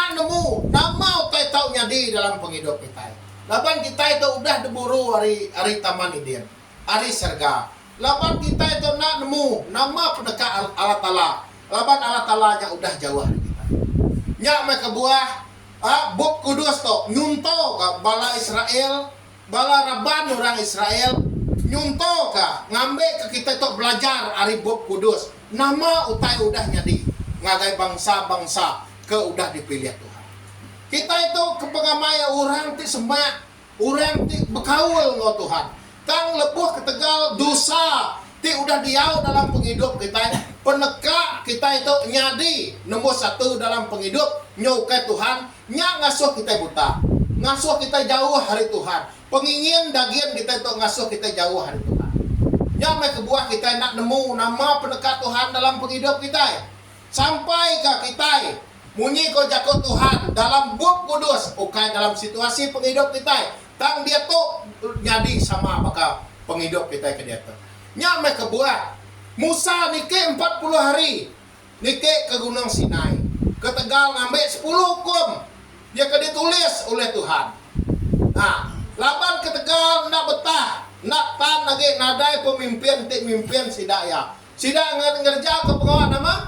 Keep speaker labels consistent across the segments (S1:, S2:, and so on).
S1: nak nemu nama utai tau nyadi dalam penghidup kita. Laban kita itu udah diburu hari taman idin, hari serga. Laban kita itu nak nemu nama pendekat Allah Ta'ala. Laban Allah Ta'alanya udah jauh dari kita. Nyak mereka buah Buk Kudus to nyunto ka bala Israel, bala raban orang Israel nyunto ka ngambil ke kita itu belajar hari Buk Kudus. Nama utai udah nyadi ngagai bangsa-bangsa ke udah dipilih Tuhan. Kita itu kepengamaya orang ti semak, orang ti berkaul ngo Tuhan. Kang lebuh ke Tegal dosa ti udah diau dalam penghidup kita. Peneka kita itu nyadi nomor satu dalam penghidup nyukai Tuhan. Nya ngasuh kita buta, ngasuh kita jauh hari Tuhan. Pengingin dagian kita itu ngasuh kita jauh hari Tuhan. Nya mai kebuah kita nak nemu nama pendekat Tuhan dalam penghidup kita. Sampai ke kita munyi ko jako Tuhan dalam Buk Kudus, bukan dalam situasi penghidup kita. Tang dia tu nyadi sama apakah penghidup kita ke dia tu. Nya mai kebuah Musa nike 40 hari nike ke Gunung Sinai. Ke Tegal ngambil 10 hukum. Dia ke ditulis oleh Tuhan. Nah, laban ke Tegal nak betah, nak tan lagi nadai pemimpin tik mimpin sidaya. Sidak ngerja ke pengawal nama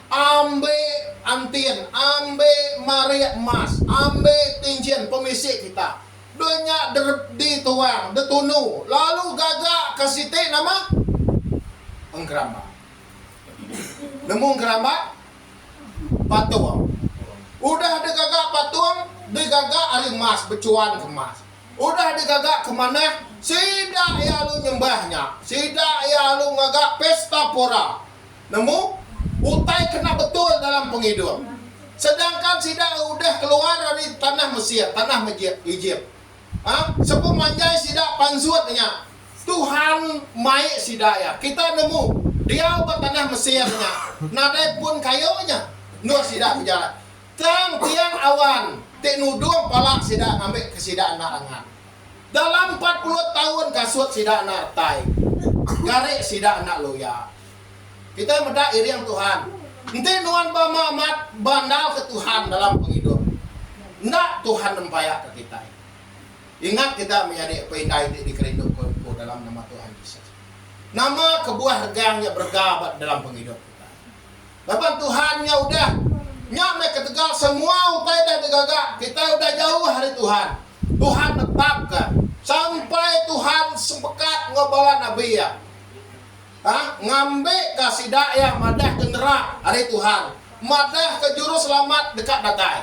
S1: ambe antin, ambe maria emas, ambe tinjen pemisik kita. Banyak dituang, detunu, lalu gagak ke siti nama engkeramba. Nemu engkeramba patung. Udah ada gagak patung, digagak hari emas, becuan kemas. Udah digagak kemana? Sidak ya lu nyembahnya, sidak ya lu ngagak pesta pora. Nemu? Utai kena betul dalam penghidup. Sedangkan sidak udah keluar dari tanah Mesir, tanah Egypt. Sepu manjai sidak pansuatnya. Tuhan maik sidak ya. Kita nemu dia ke tanah Mesirnya. Nadai pun kayonya. Nur sidak berjalan. Tiang awan, tik nudung palak sidak ngambil ke sidak narangan. Dalam 40 tahun kasut sidak nartai. Garik sidak nak loya. Kita medak iri yang Tuhan. Nanti nuan bama amat bandal ke Tuhan dalam penghidup. Nak Tuhan nempayak ke kita. Ingat kita menjadi pendai di kerinduku dalam nama Tuhan Yesus. Nama kebuah regangnya bergabat dalam penghidup kita. Lapan Tuhannya udah nyampe ke Tegal semua utai dah digagak. Kita udah jauh hari Tuhan. Tuhan tetapkan sampai Tuhan sempekat ngobalan Nabi ya. Ngambil kasih dakyah madah ke nerak hari Tuhan. Madah ke juru selamat dekat datai.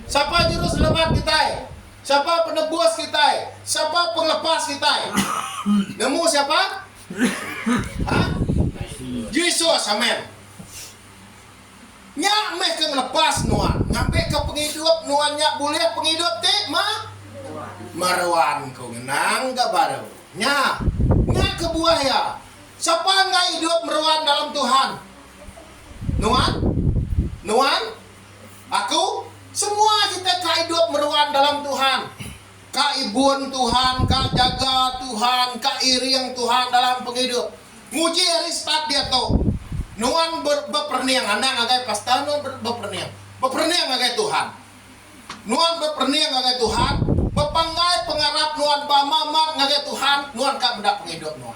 S1: Siapa juru selamat kita? Siapa penebus kita? Siapa penglepas kita? Nemu siapa? Yesus, amin. Nyak meh ke ngelepas nuan, ngambil ke penghidup nuan nyak boleh penghidup te marwan kau ngenang gak baru. Nyak ke buah ya. Siapa nggak hidup meruan dalam Tuhan? Nuan, aku, semua kita ka hidup meruan dalam Tuhan. Ka ibun Tuhan, ka jaga Tuhan, ka iring Tuhan dalam penghidup. Muji hari start dia tu. Nuan berperniang, anak agai pasta nuan berperniang agai Tuhan. Nuan berperniang agai Tuhan. Bepanggai pengarap nuan bamamat agai Tuhan. Nuan kak mendak penghidup nuan.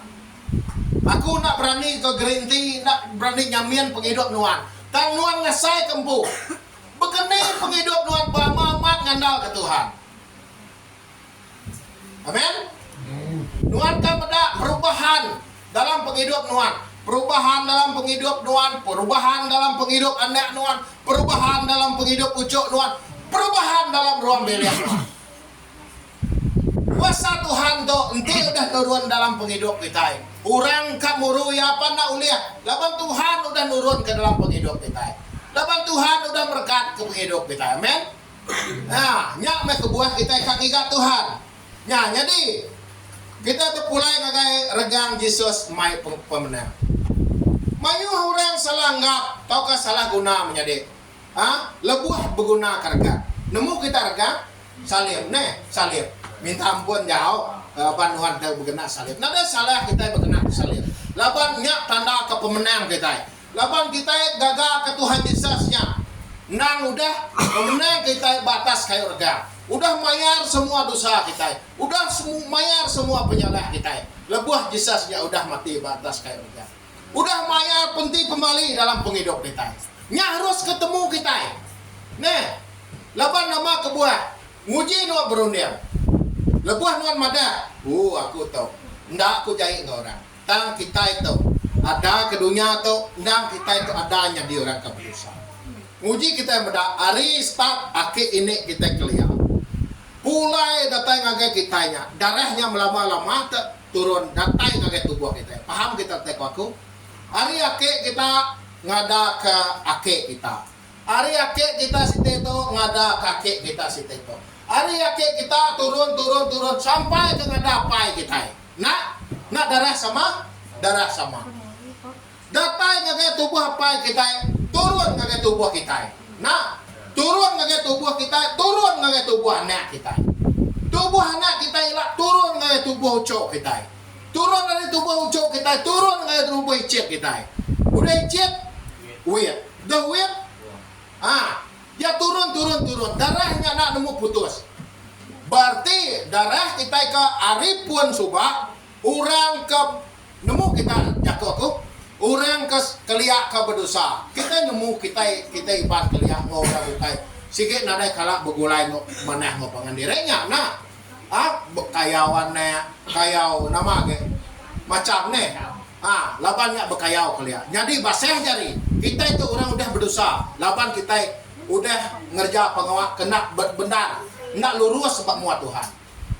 S1: Aku nak berani ke green tea, nak berani nyamian penghidup nuan. Tang nuan ngasai kempu. Begini penghidup nuan bamamat ngandal ke Tuhan. Amin. Nuan kak mendak perubahan dalam penghidup nuan. Perubahan dalam penghidup nuan, perubahan dalam penghidup anak nuan, perubahan dalam penghidup ucuk nuan, perubahan dalam ruang belian nuan. Kuasa Tuhan tu enti udah turun dalam penghidup kita. Orang kamuru ya apa nak uliah. Laban Tuhan udah turun ke dalam penghidup kita. Laban Tuhan udah berkat ke penghidup kita. Amin. Nah, nyak me kebuah kita kakigat Tuhan. Nah, jadi kita terpulai ngagai regang Yesus mai pemenang. Mayu orang salah anggap, taukah salah guna menjadi. Lebuh berguna karga. Nemu kita regang salib, salib. Minta ampun jauh, panuhan kita berkena salib. Nada salah kita berkena salib. Laban nyak tanda ke pemenang kita. Laban kita gagal ke Tuhan Yesusnya. Nang udah menang kita batas kayak orga. Udah mayar semua dosa kita. Udah mayar semua penyalah kita. Lebuh Yesusnya udah mati batas kayak orga. Udah mayar penting kembali dalam penghidup kita. Nya harus ketemu kita. Nah, laban nama kebuah. Nguji nuan berunding. Lebuh nuan mada. Aku tahu. Ndak aku jahit ke orang. Tang kita itu ada ke dunia tu, nang kita itu adanya di orang keberusaha. Nguji kita yang beda, hari start akhir ini kita kelihatan. Pulai datang ngagai kitanya, darahnya melama-lama turun datang ngagai tubuh kita. Paham kita tek aku? Hari akhir kita ngada ke akhir kita. Hari akhir kita situ itu ngada kaki kita situ itu. Hari akhir kita turun sampai ke ngada pai kita. Nak darah sama. Datang ngagai tubuh apa kita, turun ngagai tubuh kita. Nah, turun ngagai tubuh kita, turun ngagai tubuh anak kita. Tubuh anak kita ialah turun ngagai tubuh ucok kita. Turun dari tubuh ucok kita, turun ngagai tubuh icet kita. Udah icet, wet. Dah wet, dia turun. Darahnya nak nemu putus. Berarti darah kita ke aripun subah, orang ke nemu kita jago aku. Orang keliak ke berdosa. Kita nemu kita ibarat keliak ngorang bukai. Sikit nadai kalak begulai manah ngopangan dirinya. Nah, kayau nama ke macam ni. Labannya bekayau keliak. Jadi basah jari. Kita itu orang udah berdosa. Laban kita udah ngerja pengawak kena benar. Nak lurus sebab muat Tuhan.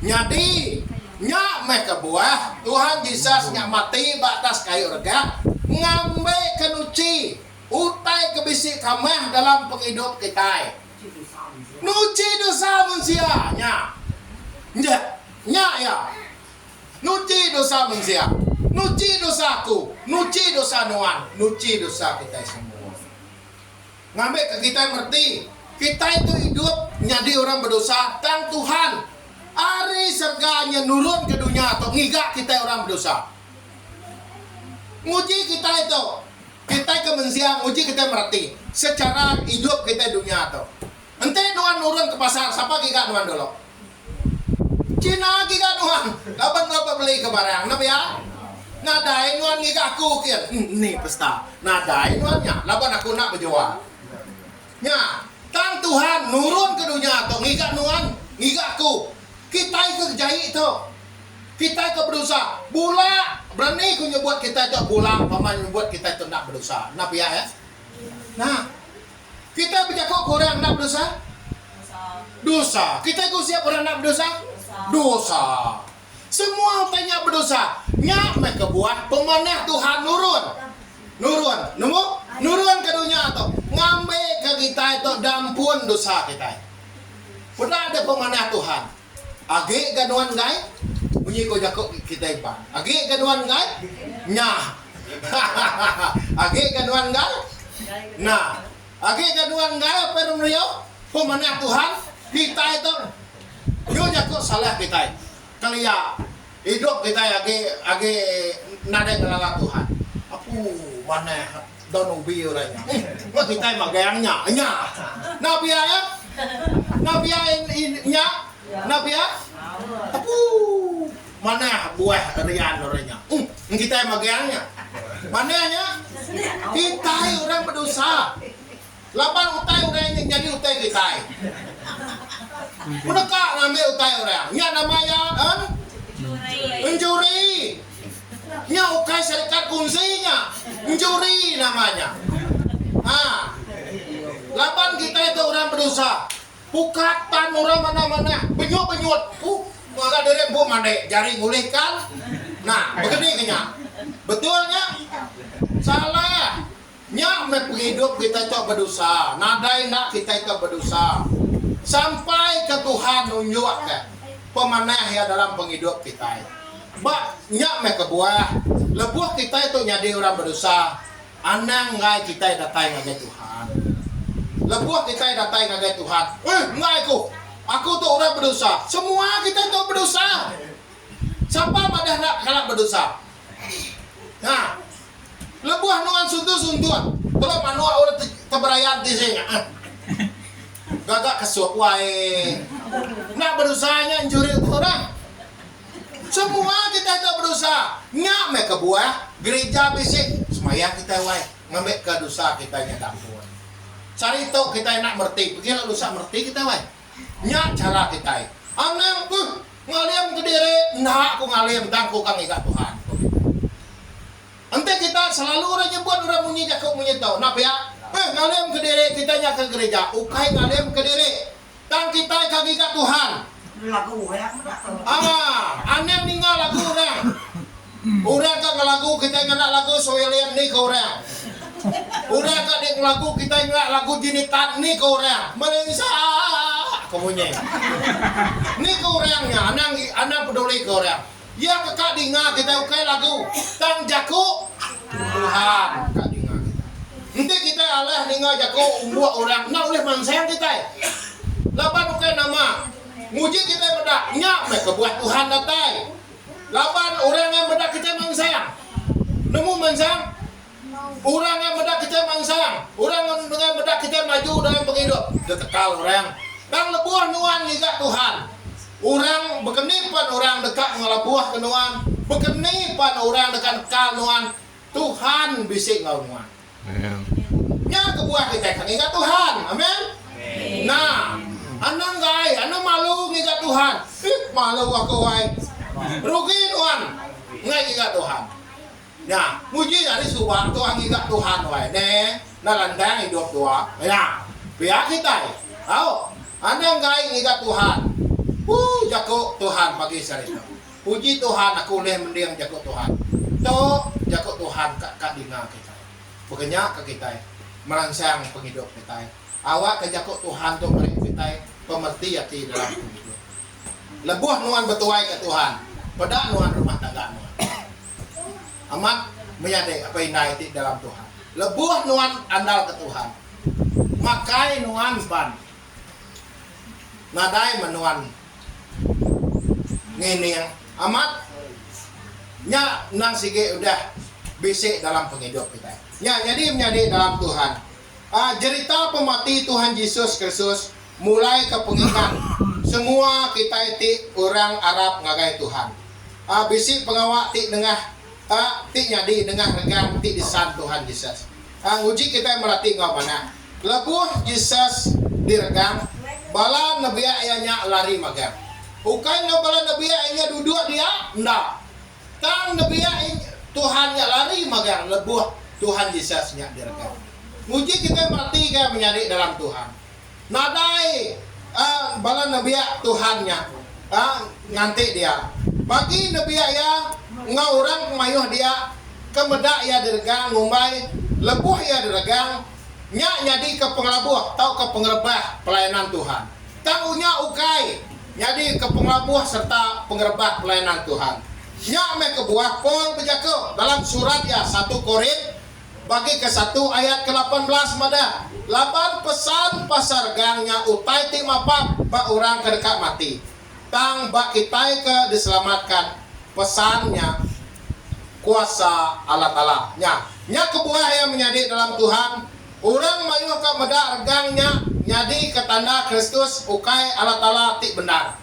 S1: Jadi nyak mereka buah Tuhan Yesus nyak mati batas kayu rega ngambil kenuci utai kebisik kamah dalam penghidup kita. Nuci dosa manusia nya ya. Nuci dosa manusia, nuci dosaku, nuci dosa nuan, nuci dosa kita semua. Ngambil ke kita ngerti kita itu hidup jadi orang berdosa tang Tuhan. Ari serganya nurun ke dunia atau ngigak kita orang berdosa. Nguji kita itu. Kita kemensiang, nguji kita merati. Secara hidup kita dunia atau. Ente nuan nurun ke pasar, siapa gigak nuan dulu? Cina gigak nuan. Laban beli ke barang, nabi ya? Nadai nuan ngigak aku kira. Ini pesta. Nadai nuannya, laban aku nak berjual. Nya, tang Tuhan nurun ke dunia atau ngigak nuan, ngigak aku. Kita ikut jahit tu. Kita ikut berdosa. Bula berani ku nyebut kita itu bula, paman nyebut kita itu nak berdosa. Nak ya? Nah, kita bercakap orang nak berdosa? Dosa. Kita ikut siap orang nak berdosa? Dosa. Semua tanya berdosa. Nyak mereka buat pemanah Tuhan nurun. Nemu? Nurun ke dunia tu. Ngambil ke kita itu dampun dosa kita. Pernah ada pemanah Tuhan. Agi ganuan gai, bunyi ko jakok kita iban. Agi ganuan gai, nya. Agi ganuan gai, nah. Agi ganuan gai apa rumrio? Pemanah Tuhan kita itu, yo jakok salah kita. Kalia hidup kita agi nada ngelala Tuhan. Aku mana don ubi orangnya. Kok kita magayangnya, nya. Nabi ayat, nabi ayatnya. Nabi ya? Mana buah rian orangnya? Kita yang magangnya. Mananya? Kita orang berdosa. Lapan utai orang yang jadi utai kita. Menekak nama utai orang. Nya namanya pencuri. Nya ukai serikat kunsinya. Pencuri namanya. Lapan kita itu orang berdosa. Pukatan orang mana-mana benyut maka dari bu mandek jari ngulihkan. Nah begini kenya betulnya salah nyak hidup kita itu berdosa nadai nak kita itu berdosa sampai ke Tuhan nunjuk ke pemanah ya dalam penghidup kita. Nyak kebuah lebuh kita itu nyadi orang berdosa anang ngai kita datang ke Tuhan. Lebuh kita datang ke Tuhan. Enggak aku tuh orang berdosa. Semua kita itu berdosa. Siapa madah nak kalah berdosa? Nah, lebuh nuan suntuan. Kalau manua orang terberayan di sini. gagak kesuap wae. Nak berusahanya injuri orang. Semua kita itu berusaha. Nyak me ke buah gereja bisik semayang kita wae. Ngambil ke dosa kita nya dampun. Cari to kita nak merti. Pergi lah dosa merti kita wae. Nyak cara kita. Anang ngaliam ke diri. Nah aku ngaliam tangku kang ikat Tuhan. Ente kita selalu orang nyebut orang munyi jakuk munyi tau. Napa ya? Ngaliam ke diri kita nya ke gereja. Ukai ngaliam ke diri. Tang kita kang ikat Tuhan.
S2: Lagu ya.
S1: Aneh ninggal lagu orang. Orang kan lagu kita ingat lagu soalnya ni ke orang. Orang kan dek lagu kita ingat lagu jinitan ni ke orang. Merengsa kemunya. Ni ke orangnya. Anang peduli ke orang. Ya kakak dengar kita ukai lagu tang jaku Tuhan kakak dengar kita. Nanti kita Allah dengar jaku buat orang. Nak oleh mansayang kita. Lapan ukai nama. Muji kita bedak nyak mereka buat Tuhan datai. Lapan orang yang bedak kita mansayang. Nemu mansayang. Orang yang bedak kita mansayang. Orang yang bedak kita maju dalam penghidup. Dia tekal orang. Bang lebuah nuan juga Tuhan. Orang berkenipan orang dekat ngelabuah ke nuan. Berkenipan orang dekat kal nuan. Tuhan bisik ngau nuan. Nyak kebuah kita kan ingat Tuhan. Amin. Nah. Anang gay, anang malu ngigat Tuhan. Malu aku gay. Rugi Tuhan. Ngai ngigat Tuhan. Nah, muji dari subah Tuhan ngigat Tuhan way. Ne, nalandang hidup tua. Ya, pihak kita. Tahu? Anang gay ngigat Tuhan. Jago Tuhan pagi sarita. Puji Tuhan aku leh mendiang jago Tuhan. To jago Tuhan kak dinga kita. Bukannya ke kita. Merangsang penghidup kita. Awak kejakuk Tuhan tu mereka kita pemerti hati dalam hidup. Lebuh nuan betuai ke Tuhan. Pedak nuan rumah tangga nuan. Amat menyadari apa yang naik dalam Tuhan. Lebuh nuan andal ke Tuhan. Makai nuan ban. Nadai menuan. Ngini yang amat nya nang sige udah bisik dalam penghidup kita. Nya jadi menyadari dalam Tuhan. Cerita pemati Tuhan Yesus Kristus mulai ke pengingat semua kita itu orang Arab ngagai Tuhan. Bisi pengawak ti dengah ti nyadi dengah regang ti disan Tuhan Yesus. Uji kita melatih ngau mana. Lebuh Yesus diregang bala nabi ayahnya lari magang. Bukan bala nabi ayahnya duduk dia ndak. Tang nabi Tuhannya lari magang lebuh Tuhan Yesusnya diregang. Muji kita mati ke menyari dalam Tuhan. Nadai bala nabiya Tuhannya nganti dia. Bagi nabiya ya ngau orang mayuh dia kemedak ya diregang ngumbai lebuh ya diregang nya nyadi ke pengelabuh tau ke pengerebah pelayanan Tuhan. Tahunya ukai nyadi ke pengelabuh serta pengerebah pelayanan Tuhan. Nya me ke buah pol bejaku dalam surat ya 1 Korintus bagi ke 1 ayat ke-18 mada. Lapan pesan pasar gangnya utai ti mapap bak orang ke dekat mati. Tang bak kita ke diselamatkan. Pesannya kuasa Allah Ta'ala. Nya kebuah yang menjadi dalam Tuhan. Orang mayuh ke medak regangnya nyadi ke tanda Kristus ukai Allah Ta'ala ti benar.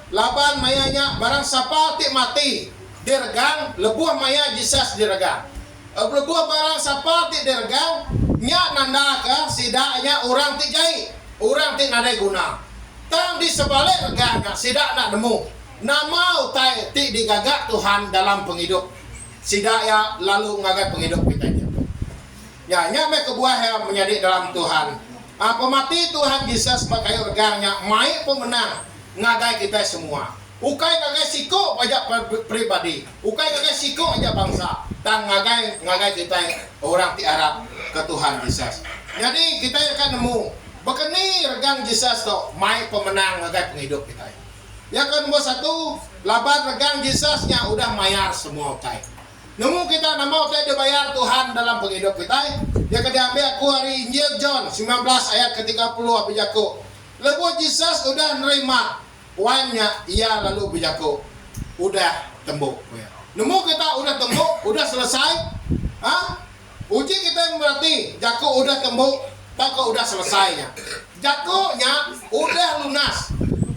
S1: Lapan mayanya barang siapa ti mati diregang lebuh maya Yesus diregang. Berbuah barang siapa ti diregang nya nanda ke sidaknya orang ti jai orang ti nadai guna tang di sebalik regangnya sidak nak nemu nama utai ti digagak Tuhan dalam penghidup sidak ya lalu ngagai penghidup kita ya nya me kebuah yang menjadi dalam Tuhan pemati Tuhan Yesus pakai regangnya mai pemenang ngagai kita semua. Ukai ngagai siko pajak pribadi, ukai ngagai siko aja bangsa, dan ngagai kita orang ti Arab ke Tuhan Yesus. Jadi kita akan nemu, bekeni regang Yesus to, mai pemenang ngagai penghidup kita. Ya kan nomor 1, laban regang Yesusnya udah mayar semua utai. Nemu kita nama utai dibayar Tuhan dalam penghidup kita. Ya diambil aku hari Injil John 19 ayat ke-30 apijaku. Lebu Yesus udah nerima uangnya ia lalu bijaku udah tembuk nemu kita udah tembuk udah selesai uji kita berarti jaku udah tembuk Tako udah selesainya. Jakonya udah lunas.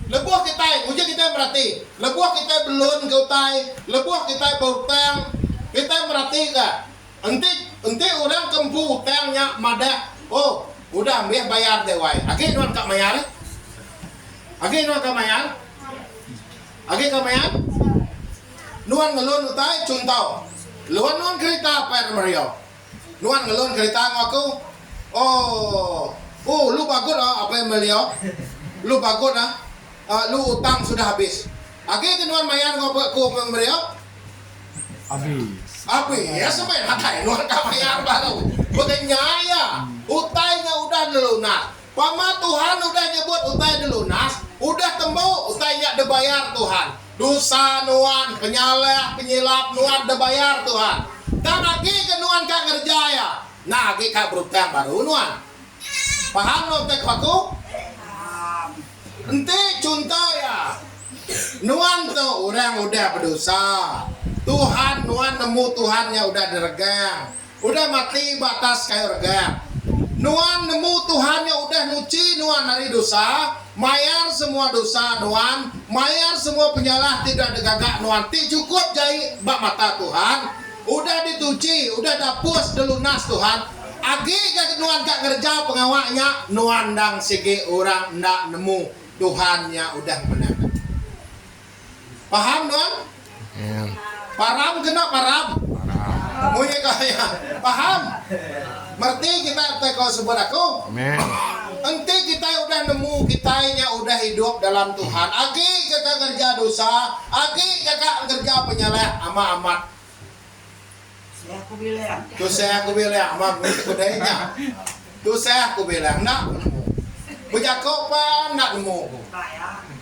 S1: Lebuh kita, uji kita berarti. Lebuh kita belum keutai, lebuh kita berutang. Kita berarti ka. Enti orang kempu utangnya madah. Oh, udah ambil bayar deh wai. Agi nuan kak mayar? Agi nuan kak mayar? Agi kak mayar? Nuan ngelun utai contoh. Nuan kereta apa Mario? Nuan ngelun kereta ngaku. Oh, lu bagus apa yang beliau? Lu bagus lu utang sudah habis. Agi kenuan mayar ku Mario? Habis. Ya sampai nakai nuan kak mayar baru. Begenya ya. Utainya udah lunas. Pama Tuhan udah nyebut utai lunas. Udah tembuk utainya dibayar Tuhan. Dosa nuan, penyilap nuan dibayar Tuhan. Dan lagi ke nuan kak kerja ya. Nah lagi kak berutang baru nuan. Paham lo tek aku? Ente contoh ya. Nuan tuh orang udah berdosa. Tuhan nuan nemu Tuhannya udah diregang. Udah mati batas kayak regang. Nuan nemu Tuhannya udah nuci nuan dari dosa. Mayar semua dosa nuan. Mayar semua penyalah tidak digagak nuan. Ti cukup jai bak mata Tuhan. Udah dituci, udah dapus delunas Tuhan. Agi nuan kak kerja pengawaknya. Nuan dang segi orang ndak nemu Tuhannya udah menang. Paham nuan? Param kena param. Punya kaya. Paham? Merti kita teko sebut aku.
S2: Amin.
S1: Enti kita udah nemu kitanya udah hidup dalam Tuhan. Agi kakak kerja dosa. Agi kakak kerja penyaleh amat. Tuh saya aku bilang amat kudanya. Tuh saya aku bilang nak nemu. Bejako pa nak nemu.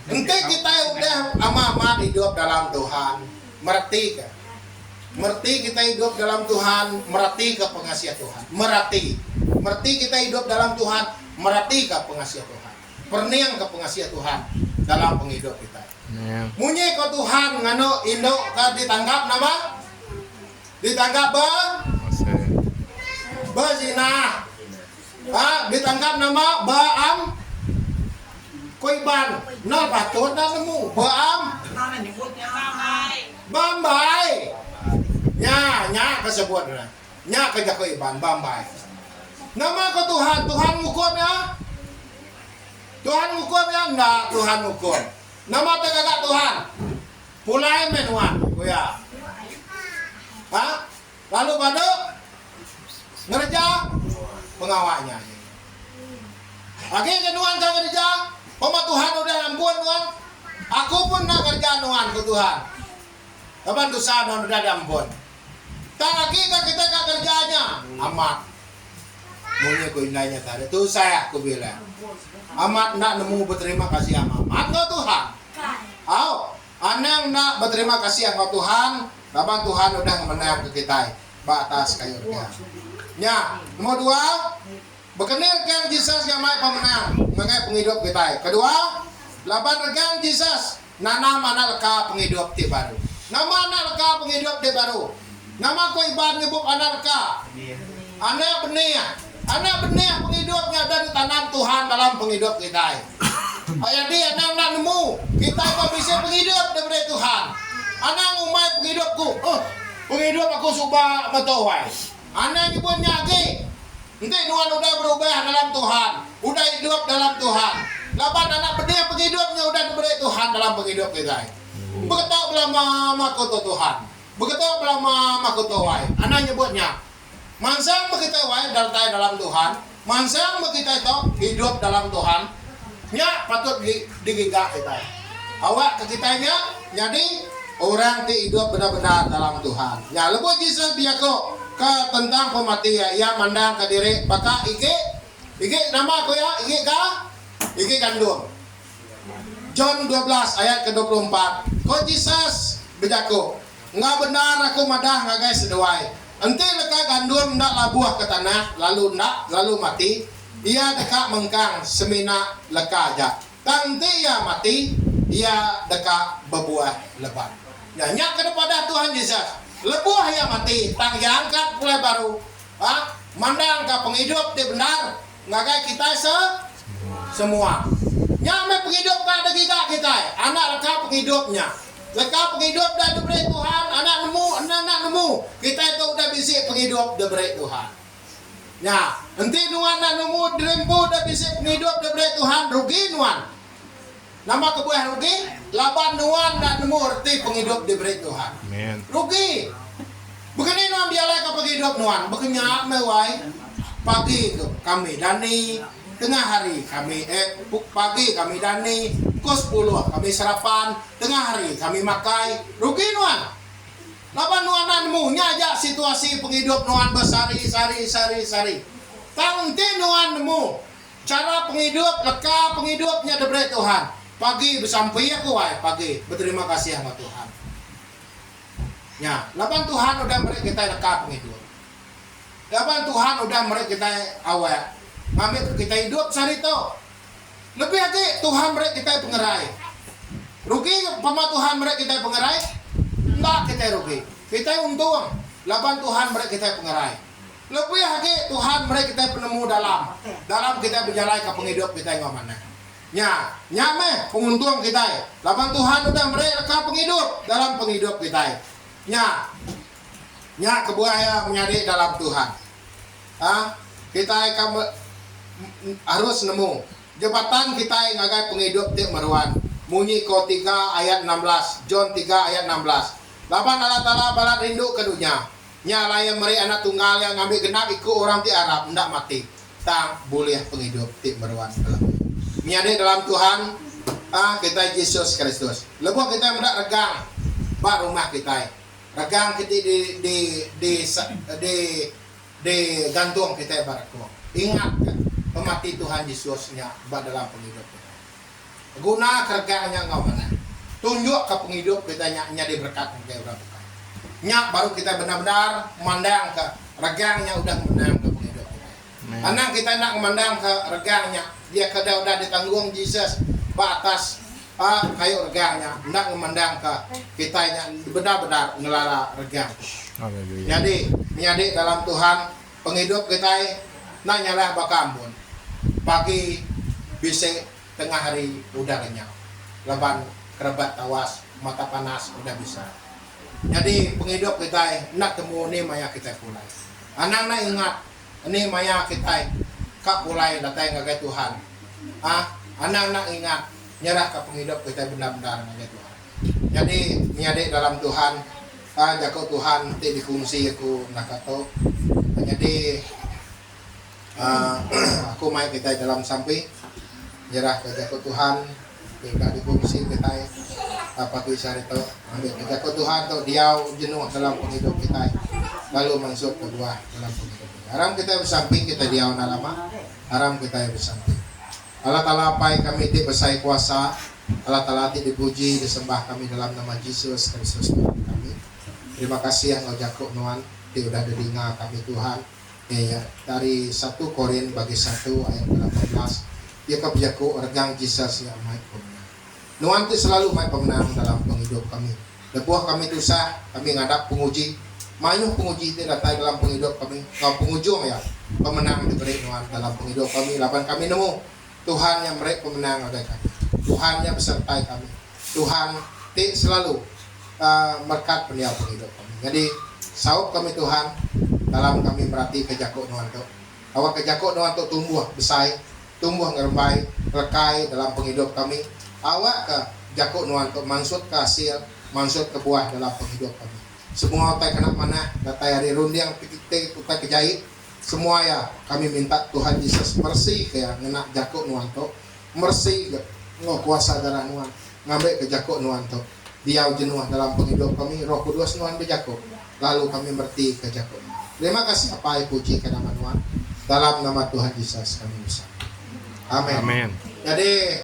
S1: Enti kita udah amat hidup dalam Tuhan. Merti kan? Merti kita hidup dalam Tuhan, merati ke pengasihan Tuhan. Merti kita hidup dalam Tuhan, merati ke pengasihan Tuhan. Perniang ke pengasihan Tuhan dalam penghidup kita. Munyi ke Tuhan ngano Indo ka ditanggap nama? Ditanggap zina. Ditanggap nama baam koiban. Nah patut na nemu baam bambay. Nya kesebut na. Nya kerja koiban bambay. Nama ke Tuhan ngukur ya? Tuhan ngukur ya? Enggak, Tuhan ngukur. Nama tegak Tuhan. Pulai menuan, kuya. Lalu pada ngerja pengawalnya. Lagi kenuan ka kerja, pema Tuhan udah ampun nuan. Aku pun nak kerja nuan ke Tuhan. Kapan dosa nuan udah diampun. Tak lagi kita kerjanya amat. Maunya ku indahnya tadi. Itu saya aku bilang. Amat nak nemu berterima kasih amat ke Tuhan. Anang nak berterima kasih ke Tuhan. Kapan Tuhan udah menang ke kita. Batas kayu dia. Nya, nomor 2. Berkenir kan Jesus yang mai pemenang. Mengenai penghidup kita. Kedua, laban regang Jesus. Nanam anak leka penghidup ti baru. Nama anak leka penghidup ti baru. Nama ko iban nyebut anak leka. Anak benih penghidupnya dan ditanam Tuhan dalam penghidup kita. Jadi anak nemu kita kok bisa penghidup daripada Tuhan. Anak umai penghidupku. Penghidup aku suka matawai. Anak nyebutnya lagi. Nanti nuan udah berubah dalam Tuhan. Udah hidup dalam Tuhan. Lapan anak benih penghidupnya udah diberi Tuhan dalam penghidup kita. Begitu belama makoto Tuhan. Begitu belama makoto wai. Anak nyebutnya. Mansang kita wai dalam Tuhan. Mansang kita itu hidup dalam Tuhan. Nya patut digigah kita. Awak ke kitanya jadi orang ti hidup benar-benar dalam Tuhan. Ya lepo Jesus biako ke tentang pematian. Ia mandang ke diri baka ike nama aku ya ike kandung. John 12 ayat ke-24. Ko Jesus bijako. Nggak benar aku madah ngagai seduai. Ente leka gandum ndak labuah ke tanah lalu mati. Ia dekat mengkang semina leka aja. Tante ia mati, ia dekat berbuah lebat. Nyanyak kepada Tuhan Yesus. Lebuah ia mati, tang angkat mulai baru. Mandang ke penghidup di benar. ngagai kita semua. Nyame penghidup ka dagika kita, anak leka penghidupnya. Leka penghidup dah diberi Tuhan, anak nemu. Kita itu udah bisik penghidup diberi Tuhan. Ya, nanti nuan nak nemu dirempu dah bisik penghidup diberi Tuhan, rugi nuan. Nama kebuah rugi, laban nuan nak nemu erti penghidup diberi Tuhan.
S2: Amen.
S1: Rugi. Begini nuan biarlah ke penghidup nuan, bekenyak mewai. Pagi kami dani, tengah hari kami pagi kami dani, pukul 10 kami sarapan, tengah hari kami makai. Rugi nuan. Laban nuan nemu nyajak situasi penghidup nuan bersari. Tangti nuan nemu cara penghidup leka penghidupnya diberi Tuhan. Pagi bersampai aku pagi berterima kasih sama Tuhan. Ya, laban Tuhan udah beri kita leka penghidup. Laban Tuhan udah beri kita awal. Ngambil kita hidup sehari itu. Lebih lagi Tuhan beri kita pengerai. Rugi pama Tuhan beri kita pengerai? Enggak kita rugi. Kita untung. Laban Tuhan beri kita pengerai. Lebih lagi Tuhan beri kita penemu dalam kita berjalan ke penghidup kita yang mana. Nyame penguntung kita. Laban Tuhan udah beri ke penghidup dalam penghidup kita. Kebuaya menjadi dalam Tuhan. Kita harus nemu jabatan kita yang ngagai penghidup ti meruan. Munyi ko 3 ayat 16, John 3 ayat 16. Laban Allah Ta'ala balat rindu ke dunia. Nyala yang meri anak tunggal yang ngambil genap ikut orang ti Arab ndak mati. Tang boleh penghidup ti meruan dalam. Nyade dalam Tuhan kita Yesus Kristus. Lepas kita mendak regang ba rumah kita. Regang kita di gantung kita baratku. Ingat kan, pemati Tuhan Yesusnya dalam penghidup kita. Guna kerjanya ngau mana? Tunjuk ke penghidup kita nyadi berkat kita berapa kali. Baru kita benar-benar memandang ke regangnya udah menang ke penghidup kita. Anang kita nak memandang ke regangnya, dia kada udah ditanggung Yesus batas kayu regangnya, hendak memandang ke kitanya benar-benar ngelala regang. Jadi dalam Tuhan penghidup kita nak nyalah bakambun. Pagi bisa tengah hari udah kenyang. Leban kerebat tawas, mata panas udah bisa. Jadi penghidup kita nak temu ni maya kita pulai. Anang nak ingat ini maya kita kak pulai datang ngagai Tuhan. Anang nak ingat nyerah ke penghidup kita benar-benar ngagai Tuhan. Jadi nyade dalam Tuhan, jago Tuhan ti difungsi aku nakato. Jadi aku mai kita dalam sampai nyerah ke jago Tuhan, tidak difungsi kita apa tu isyarat itu ambil ke jago Tuhan tu dia jenuh dalam penghidup kita. Lalu masuk kedua dalam penghidup kita. Haram kita bersamping kita dia lama. Haram kita bersamping. Allah Ta'ala pai kami ti besai kuasa. Allah Ta'ala ti dipuji disembah kami dalam nama Yesus Kristus kami. Terima kasih yang kau jago nuan ti udah delinga kami Tuhan. Dari 1 Korin bagi 1 ayat 18 dia kebijaku regang Yesus yang mai pemenang. Nuan ti selalu mai pemenang dalam penghidup kami. Lepuh kami tusah kami ngadap penguji. Mayuh penguji ti datang dalam penghidup kami. Kau pengujung ya pemenang diberi nuan dalam penghidup kami. Lapan kami nemu Tuhan yang mereka pemenang oleh kami. Tuhan yang besertai kami. Tuhan selalu berkat peniau penghidup kami. Jadi saup kami Tuhan dalam kami berarti kejakuk nuan tu. Awak kejakuk nuan tu tumbuh besar, tumbuh ngerembai, rekai dalam penghidup kami. Awak ke jakuk nuan tu maksud ke hasil, maksud ke buah dalam penghidup kami. Semua otak kena mana, datai hari rundiang titik utai kejahit. Semua ya kami minta Tuhan Yesus mercy ke ngena jakuk nuan tu, mercy ke kuasa darah nuan ngambil ke jakuk nuan tu. Dia jenuh dalam penghidup kami, Roh Kudus nuan berjakuk. Lalu kami berti ke jakuk. Terima kasih apa puji ke nama nuan. Dalam nama Tuhan Yesus kami bersama. Amin. Jadi